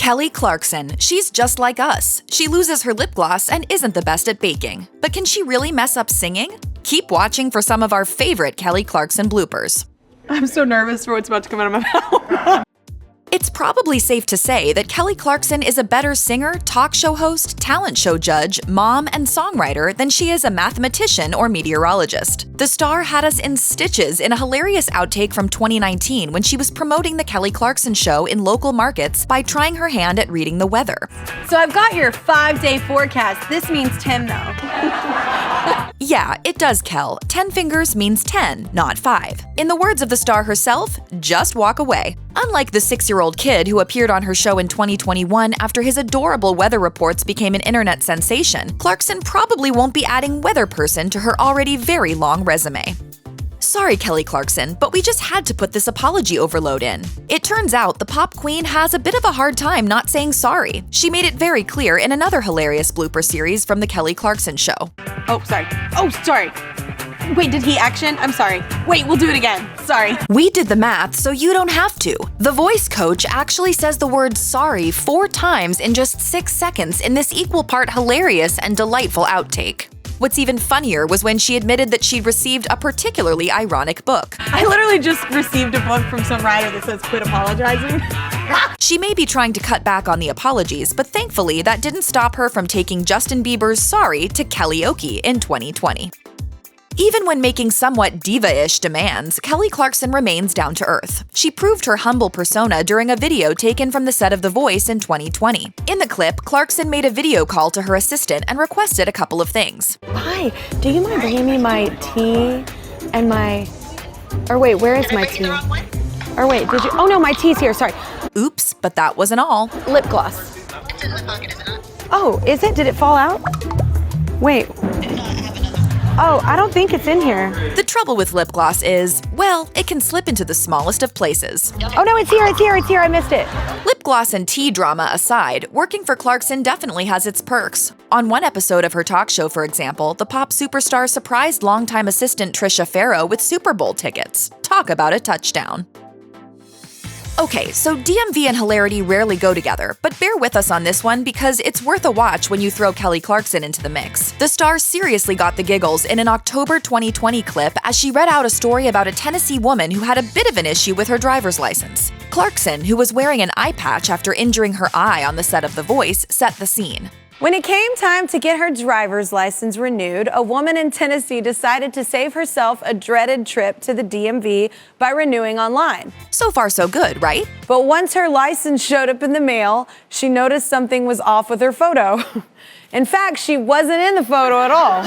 Kelly Clarkson. She's just like us. She loses her lip gloss and isn't the best at baking. But can she really mess up singing? Keep watching for some of our favorite Kelly Clarkson bloopers. I'm so nervous for what's about to come out of my mouth. It's probably safe to say that Kelly Clarkson is a better singer, talk show host, talent show judge, mom, and songwriter than she is a mathematician or meteorologist. The star had us in stitches in a hilarious outtake from 2019 when she was promoting The Kelly Clarkson Show in local markets by trying her hand at reading the weather. So I've got your 5-day forecast. This means 10 though. Yeah, it does, Kel. 10 fingers means 10, not 5. In the words of the star herself, just walk away. Unlike the 6-year-old kid who appeared on her show in 2021 after his adorable weather reports became an internet sensation, Clarkson probably won't be adding weather person to her already very long resume. Sorry, Kelly Clarkson, but we just had to put this apology overload in. It turns out the pop queen has a bit of a hard time not saying sorry. She made it very clear in another hilarious blooper series from The Kelly Clarkson Show. Oh, sorry. Wait, did he action? I'm sorry. Wait, we'll do it again. Sorry. We did the math so you don't have to. The voice coach actually says the word sorry 4 times in just 6 seconds in this equal part hilarious and delightful outtake. What's even funnier was when she admitted that she'd received a particularly ironic book. I literally just received a book from some writer that says quit apologizing. She may be trying to cut back on the apologies, but thankfully that didn't stop her from taking Justin Bieber's Sorry to karaoke in 2020. Even when making somewhat diva-ish demands, Kelly Clarkson remains down to earth. She proved her humble persona during a video taken from the set of The Voice in 2020. In the clip, Clarkson made a video call to her assistant and requested a couple of things. Hi, do you mind bringing me my tea and my... Or wait, where is my tea? Or wait, did you... Oh no, my tea's here, sorry. Oops, but that wasn't all. Lip gloss. It's in the pocket, is it not? Oh, is it? Did it fall out? Wait. Oh, I don't think it's in here. The trouble with lip gloss is, well, it can slip into the smallest of places. Oh no, it's here, I missed it. Lip gloss and tea drama aside, working for Clarkson definitely has its perks. On one episode of her talk show, for example, the pop superstar surprised longtime assistant Trisha Farrow with Super Bowl tickets. Talk about a touchdown. Okay, so DMV and hilarity rarely go together, but bear with us on this one because it's worth a watch when you throw Kelly Clarkson into the mix. The star seriously got the giggles in an October 2020 clip as she read out a story about a Tennessee woman who had a bit of an issue with her driver's license. Clarkson, who was wearing an eye patch after injuring her eye on the set of The Voice, set the scene. When it came time to get her driver's license renewed, a woman in Tennessee decided to save herself a dreaded trip to the DMV by renewing online. So far so good, right? But once her license showed up in the mail, she noticed something was off with her photo. In fact, she wasn't in the photo at all.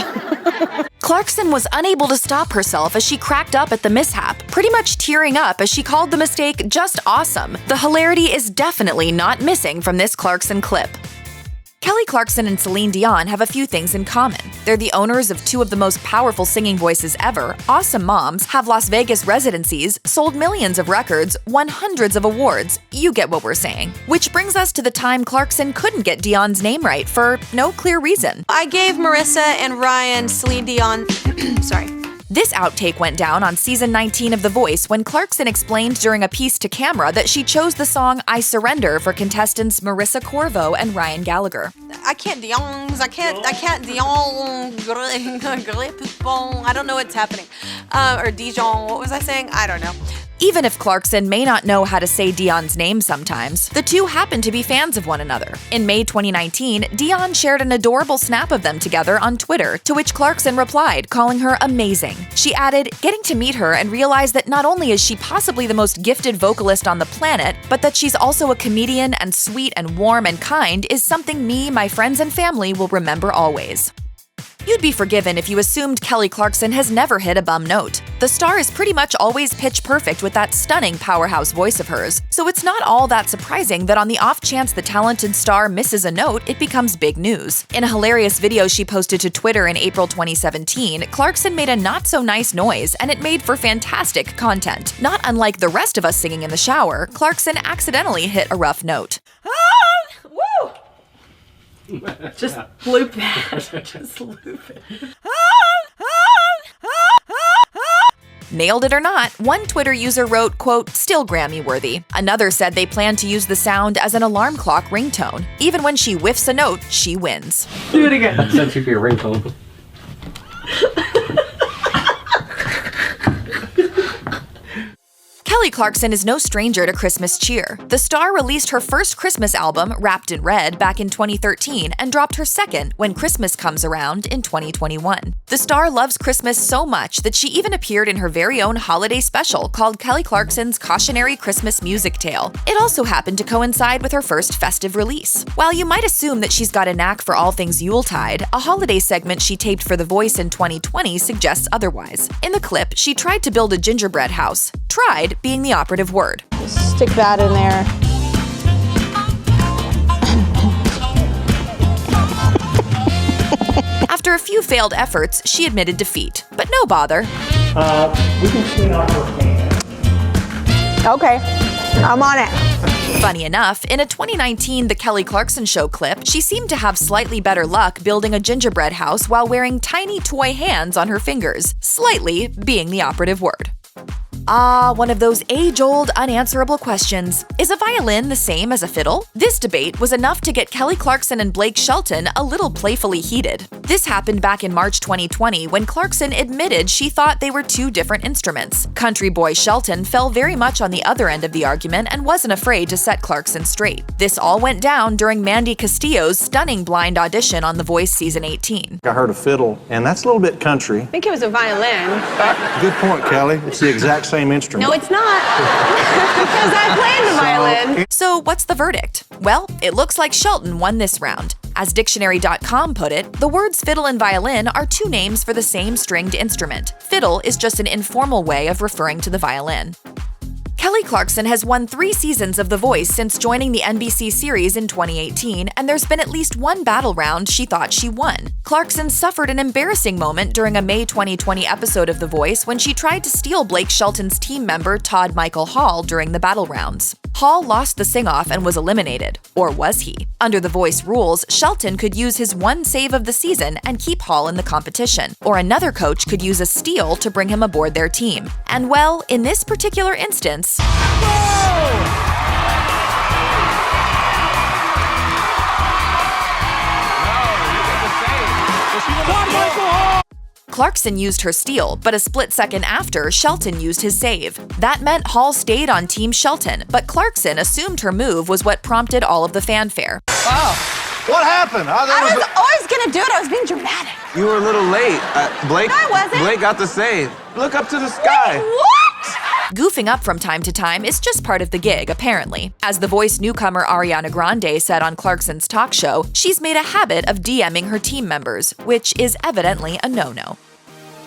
Clarkson was unable to stop herself as she cracked up at the mishap, pretty much tearing up as she called the mistake just awesome. The hilarity is definitely not missing from this Clarkson clip. Kelly Clarkson and Celine Dion have a few things in common. They're the owners of 2 of the most powerful singing voices ever, awesome moms, have Las Vegas residencies, sold millions of records, won hundreds of awards. You get what we're saying. Which brings us to the time Clarkson couldn't get Dion's name right for no clear reason. I gave Marissa and Ryan Celine Dion, sorry. This outtake went down on season 19 of The Voice when Clarkson explained during a piece to camera that she chose the song I Surrender for contestants Marissa Corvo and Ryan Gallagher. I can't Dion, I don't know what's happening. Or Dijon, what was I saying? I don't know. Even if Clarkson may not know how to say Dion's name sometimes, the two happen to be fans of one another. In May 2019, Dion shared an adorable snap of them together on Twitter, to which Clarkson replied, calling her amazing. She added, getting to meet her and realize that not only is she possibly the most gifted vocalist on the planet, but that she's also a comedian and sweet and warm and kind is something me, my friends, and family will remember always. You'd be forgiven if you assumed Kelly Clarkson has never hit a bum note. The star is pretty much always pitch perfect with that stunning powerhouse voice of hers, so it's not all that surprising that on the off chance the talented star misses a note, it becomes big news. In a hilarious video she posted to Twitter in April 2017, Clarkson made a not-so-nice noise, and it made for fantastic content. Not unlike the rest of us singing in the shower, Clarkson accidentally hit a rough note. Woo! Just loop that. Just loop it. Nailed it or not, one Twitter user wrote, quote, "still Grammy-worthy." Another said they plan to use the sound as an alarm clock ringtone. Even when she whiffs a note, she wins. Do it again. That's actually for your ringtone. Kelly Clarkson is no stranger to Christmas cheer. The star released her first Christmas album, Wrapped in Red, back in 2013 and dropped her second, When Christmas Comes Around, in 2021. The star loves Christmas so much that she even appeared in her very own holiday special called Kelly Clarkson's Cautionary Christmas Music Tale. It also happened to coincide with her first festive release. While you might assume that she's got a knack for all things Yuletide, a holiday segment she taped for The Voice in 2020 suggests otherwise. In the clip, she tried to build a gingerbread house. Tried being the operative word. Stick that in there. After a few failed efforts, she admitted defeat. But no bother. We can clean off her hand. Okay, I'm on it. Funny enough, in a 2019 The Kelly Clarkson Show clip, she seemed to have slightly better luck building a gingerbread house while wearing tiny toy hands on her fingers. Slightly being the operative word. One of those age-old, unanswerable questions. Is a violin the same as a fiddle? This debate was enough to get Kelly Clarkson and Blake Shelton a little playfully heated. This happened back in March 2020 when Clarkson admitted she thought they were two different instruments. Country boy Shelton fell very much on the other end of the argument and wasn't afraid to set Clarkson straight. This all went down during Mandy Castillo's stunning blind audition on The Voice Season 18. I heard a fiddle, and that's a little bit country. I think it was a violin, but Good point, Kelly. It's the exact same instrument. no, it's not. Because I played the violin. So what's the verdict? Well, it looks like Shelton won this round. As Dictionary.com put it, the words fiddle and violin are two names for the same stringed instrument. Fiddle is just an informal way of referring to the violin. Kelly Clarkson has won 3 seasons of The Voice since joining the NBC series in 2018, and there's been at least one battle round she thought she won. Clarkson suffered an embarrassing moment during a May 2020 episode of The Voice when she tried to steal Blake Shelton's team member Todd Michael Hall during the battle rounds. Hall lost the sing-off and was eliminated. Or was he? Under The Voice rules, Shelton could use his one save of the season and keep Hall in the competition, or another coach could use a steal to bring him aboard their team. And well, in this particular instance, Clarkson used her steal, but a split second after, Shelton used his save. That meant Hall stayed on Team Shelton, but Clarkson assumed her move was what prompted all of the fanfare. What happened? I was always gonna do it. I was being dramatic. You were a little late. Blake. No, I wasn't. Blake got the save. Look up to the sky. What? Goofing up from time to time is just part of the gig, apparently. As The Voice newcomer Ariana Grande said on Clarkson's talk show, she's made a habit of DMing her team members, which is evidently a no-no.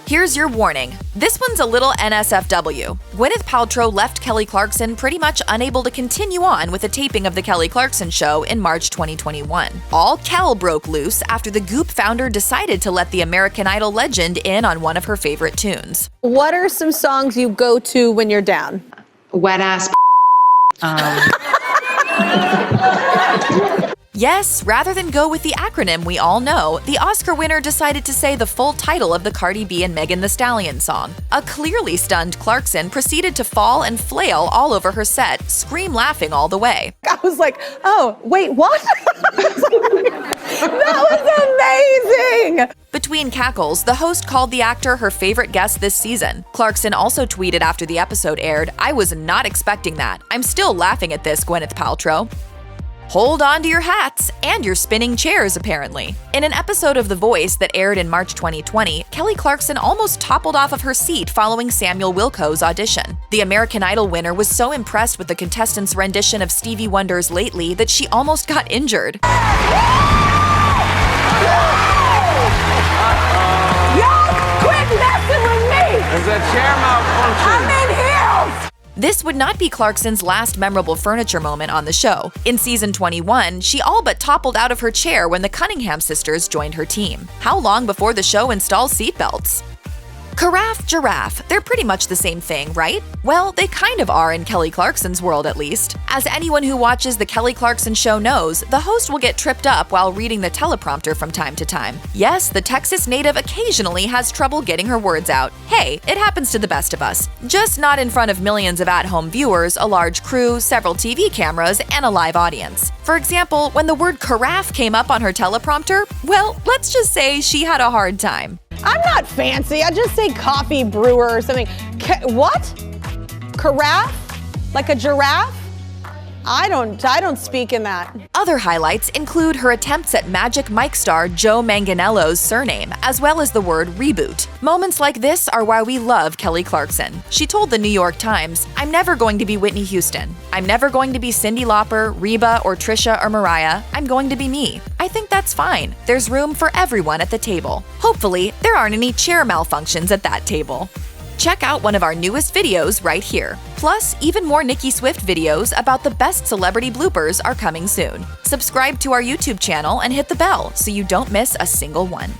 Here's your warning. This one's a little NSFW. Gwyneth Paltrow left Kelly Clarkson pretty much unable to continue on with the taping of The Kelly Clarkson Show in March 2021. All Kel broke loose after the Goop founder decided to let the American Idol legend in on one of her favorite tunes. What are some songs you go to when you're down? Wet ass. Yes, rather than go with the acronym we all know, the Oscar winner decided to say the full title of the Cardi B and Megan Thee Stallion song. A clearly stunned Clarkson proceeded to fall and flail all over her set, scream laughing all the way. I was like, oh, wait, what? That was amazing! Between cackles, the host called the actor her favorite guest this season. Clarkson also tweeted after the episode aired, "I was not expecting that. I'm still laughing at this, Gwyneth Paltrow." Hold on to your hats and your spinning chairs, apparently. In an episode of The Voice that aired in March 2020, Kelly Clarkson almost toppled off of her seat following Samuel Wilco's audition. The American Idol winner was so impressed with the contestants' rendition of Stevie Wonder's Lately that she almost got injured. Y'all quit messing with me! There's a chair malfunction. I'm in heels! This would not be Clarkson's last memorable furniture moment on the show. In season 21, she all but toppled out of her chair when the Cunningham sisters joined her team. How long before the show installs seatbelts? Carafe, giraffe, they're pretty much the same thing, right? Well, they kind of are in Kelly Clarkson's world at least. As anyone who watches The Kelly Clarkson Show knows, the host will get tripped up while reading the teleprompter from time to time. Yes, the Texas native occasionally has trouble getting her words out. Hey, it happens to the best of us. Just not in front of millions of at-home viewers, a large crew, several TV cameras, and a live audience. For example, when the word carafe came up on her teleprompter, well, let's just say she had a hard time. I'm not fancy. I just say coffee brewer or something. What? Carafe? Like a giraffe? I don't speak in that. Other highlights include her attempts at Magic Mike star Joe Manganiello's surname, as well as the word reboot. Moments like this are why we love Kelly Clarkson. She told the New York Times, "I'm never going to be Whitney Houston. I'm never going to be Cyndi Lauper, Reba, or Trisha or Mariah. I'm going to be me. I think that's fine. There's room for everyone at the table. Hopefully, there aren't any chair malfunctions at that table." Check out one of our newest videos right here. Plus, even more Nicki Swift videos about the best celebrity bloopers are coming soon. Subscribe to our YouTube channel and hit the bell so you don't miss a single one.